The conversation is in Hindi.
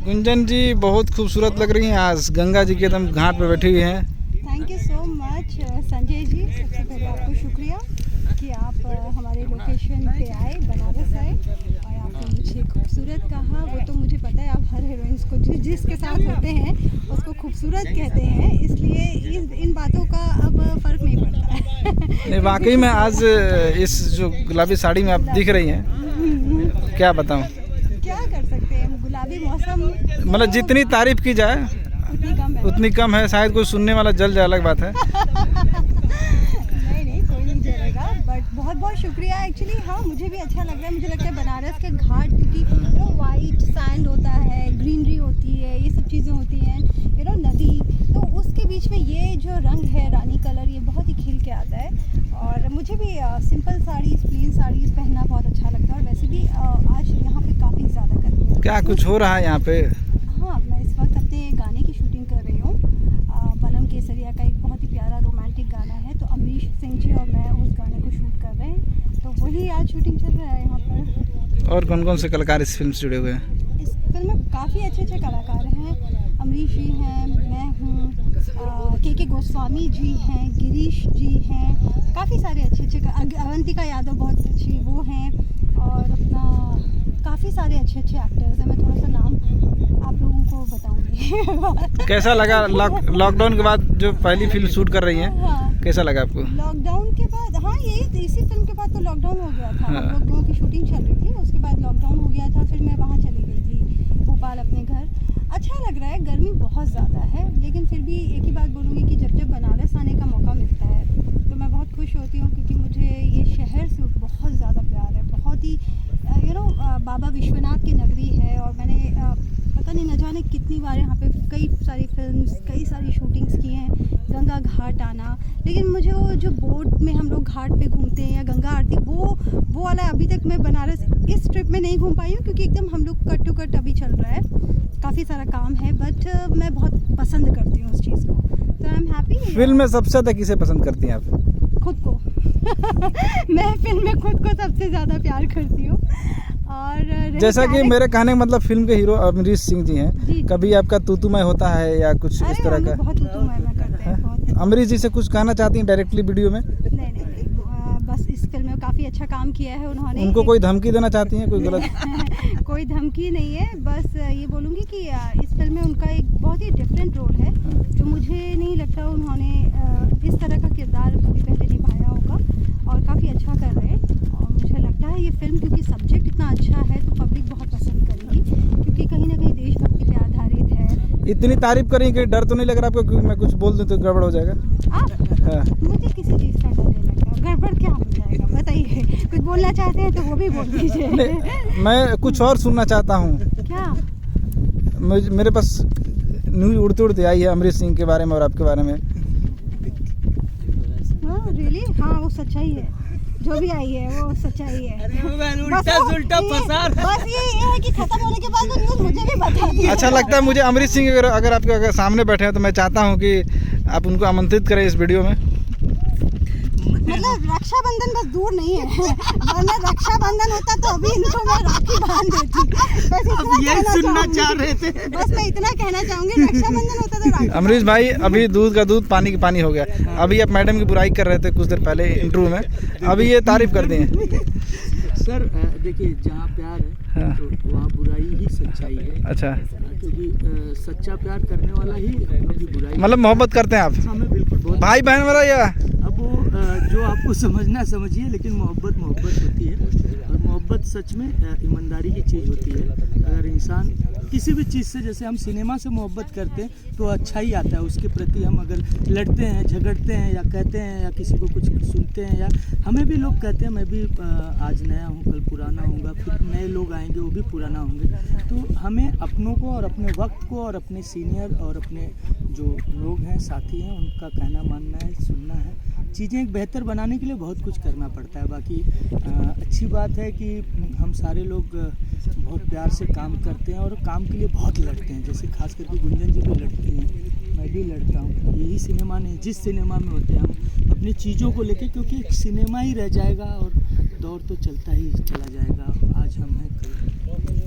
गुंजन जी बहुत खूबसूरत लग रही हैं आज, गंगा जी के एकदम घाट पे बैठी हुई हैं। Thank you so much Sanjay ji, सबसे पहले आपको शुक्रिया कि आप हमारे लोकेशन पे आए, बनारस आए और आपने मुझे खूबसूरत कहा। वो तो मुझे पता है, आप हर हीरोइंस को जिसके साथ होते हैं उसको खूबसूरत कहते हैं, इसलिए इन बातों का अब फ़र्क नहीं पड़ता है। नहीं वाकई में आज इस जो गुलाबी साड़ी में आप दिख रही हैं, क्या बताऊं, क्या कर सकते हैं, गुलाबी मौसम मतलब जितनी तारीफ की जाए उतनी कम है। शायद कोई सुनने वाला जल जाए, अलग बात है। नहीं कोई नहीं जलेगा, बट बहुत बहुत शुक्रिया। एक्चुअली हाँ, मुझे भी अच्छा लग रहा है। मुझे लगता है बनारस के घाट, क्योंकि वाइट सैंड होता है, ग्रीनरी होती है, ये सब चीज़ें होती हैं, नदी, तो उसके बीच में ये जो रंग है रानी कलर, ये बहुत ही खिल के आता है। और मुझे भी सिंपल साड़ीज़, प्लेन साड़ीज़ पहनना बहुत अच्छा लगता है। और वैसे भी आज यहाँ पे काफ़ी ज़्यादा गर्मी है। क्या कुछ हो रहा है यहाँ पे? हाँ, मैं इस वक्त अपने गाने की शूटिंग कर रही हूँ। बलम केसरिया का एक बहुत ही प्यारा रोमांटिक गाना है, तो अमरीश सिंह जी और मैं उस गाने को शूट कर रहे हैं, तो वही आज शूटिंग चल रहा है यहाँ पर। और कौन कौन से कलाकार इस फिल्म से जुड़े हुए हैं? इस फिल्म में काफ़ी अच्छे कलाकार हैं। अमरीश जी हैं, मैं हूँ, के गोस्वामी जी हैं, गिरीश जी हैं, काफ़ी सारे अच्छे अवंतिका यादव बहुत अच्छी वो हैं, और अपना काफ़ी सारे अच्छे एक्टर्स हैं। मैं थोड़ा सा नाम आप लोगों को बताऊंगी। कैसा लगा लॉकडाउन के बाद जो पहली फिल्म शूट कर रही हैं? हाँ, कैसा लगा आपको? लॉकडाउन के बाद, हाँ, यही इसी फिल्म के बाद तो लॉकडाउन हो गया था। हाँ। हम लोगों की शूटिंग चल रही थी, उसके बाद लॉकडाउन हो गया था। फिर मैं वहाँ चली गई थी भोपाल अपने घर। अच्छा लग रहा है, गर्मी बहुत ज़्यादा है, लेकिन फिर भी एक ही बात बोलूँगी कि जब बनारस आने का मौका मिलता है तो मैं बहुत खुश होती हूँ, क्योंकि मुझे ये शहर से बहुत ज़्यादा प्यार है। बहुत ही बाबा विश्वनाथ की नगरी है, और मैंने पता नहीं न जाने कितनी बार यहाँ पे कई सारी फिल्म्स, कई सारी शूटिंग्स की हैं। गंगा घाट आना, लेकिन मुझे वो जो बोट में हम लोग घाट पे घूमते हैं या गंगा आरती, वो वाला अभी तक मैं बनारस इस ट्रिप में नहीं घूम पाई हूँ, क्योंकि एकदम हम लोग कट टू कट अभी चल रहा है, काफ़ी सारा काम है। बट मैं बहुत पसंद करती हूँ उस चीज़ को, तो आई एम हैप्पी। फिल्म में सबसे ज़्यादा किसे पसंद करती हैं आप? खुद को। मैं फिल्म में खुद को सबसे ज़्यादा प्यार करती हूँ। और जैसा कि मेरे कहने का मतलब फिल्म के हीरो अमरीश सिंह जी हैं, जी। कभी आपका तूतूमय होता है या कुछ इस तरह का? बहुत तूतूमय करते हैं, बहुत। अमरीश जी से कुछ कहना चाहती हैं डायरेक्टली वीडियो में? नहीं, बस इस फिल्म में काफ़ी अच्छा काम किया है उन्होंने। उनको कोई धमकी देना चाहती हैं, कोई गलत? कोई धमकी नहीं है, बस ये बोलूँगी कि इस फिल्म में उनका एक बहुत ही डिफरेंट रोल है, जो मुझे नहीं लगता उन्होंने इस तरह का किरदार कभी पहले निभाया होगा, और काफ़ी अच्छा कर रहे हैं। और मुझे लगता है ये फिल्म, क्योंकि सब्जेक्ट इतना अच्छा है, तो पब्लिक बहुत पसंद करेगी, क्योंकि कहीं ना कहीं देशभक्ति पे आधारित है। इतनी तारीफ करें कि डर तो नहीं लग रहा आपको कि मैं कुछ बोल दूं तो गड़बड़ हो जाएगा? हाँ। मुझे किसी चीज़ का डर नहीं लगता। गड़बड़ क्या हो जाएगा बताइए? कुछ बोलना चाहते हैं तो वो भी बोल दीजिए। मैं कुछ और सुनना चाहता हूँ। क्या? मेरे पास न्यूज़ उड़ते उड़ते आई है अमरीश सिंह के बारे में और आपके बारे में। रियली? हाँ, वो सच्चाई है, जो भी आई है वो सच्चाई है। बस ये है कि खत्म होने के बाद वो न्यूज़ मुझे भी बता दी। अच्छा लगता है मुझे अमरीश सिंह अगर आपके सामने बैठे हैं, तो मैं चाहता हूँ कि आप उनको आमंत्रित करें इस वीडियो में। मतलब रक्षाबंधन बस दूर नहीं है, वरना रक्षाबंधन होता तो अभी इनको मैं राखी बांध देती। बस यही सुनना चाह रहे थे। बस मैं इतना कहना चाहूँगी, रक्षाबंधन होता तो राखी। अमरीश भाई, अभी दूध का दूध पानी का पानी हो गया। अभी आप मैडम की बुराई कर रहे थे कुछ देर पहले इंटरव्यू में, अभी ये तारीफ कर दी हैं। सर देखिए, जहाँ प्यार है हाँ। तो वहाँ बुराई ही सच्चाई है। अच्छा, क्योंकि सच्चा प्यार करने वाला ही अपनों की बुराई, मतलब मोहब्बत करते हैं आप? हमें बिल्कुल बहुत भाई बहन वाला या? अब वो जो आपको समझना समझिए, लेकिन मोहब्बत होती है, और मोहब्बत सच में ईमानदारी की चीज़ होती है। अगर इंसान किसी भी चीज़ से, जैसे हम सिनेमा से मोहब्बत करते हैं तो अच्छा ही आता है, उसके प्रति हम अगर लड़ते हैं, झगड़ते हैं, या कहते हैं, या किसी को कुछ सुनते हैं, या हमें भी लोग कहते हैं मैं भी आज नया हूँ, कल पुराना होऊंगा, फिर नए लोग आएंगे वो भी पुराना होंगे। तो हमें अपनों को और अपने वक्त को और अपने सीनियर और अपने जो लोग हैं, साथी हैं, उनका कहना मानना है, सुनना है। चीज़ें एक बेहतर बनाने के लिए बहुत कुछ करना पड़ता है। बाकी अच्छी बात है कि हम सारे लोग बहुत प्यार से काम करते हैं और काम के लिए बहुत लड़ते हैं। जैसे खास करके गुंजन जी भी लड़ती हैं, मैं भी लड़ता हूँ। यही सिनेमा नहीं, जिस सिनेमा में होते हैं हम अपनी चीज़ों को लेके, क्योंकि एक सिनेमा ही रह जाएगा और दौर तो चलता ही चला जाएगा। आज हम हैं, कल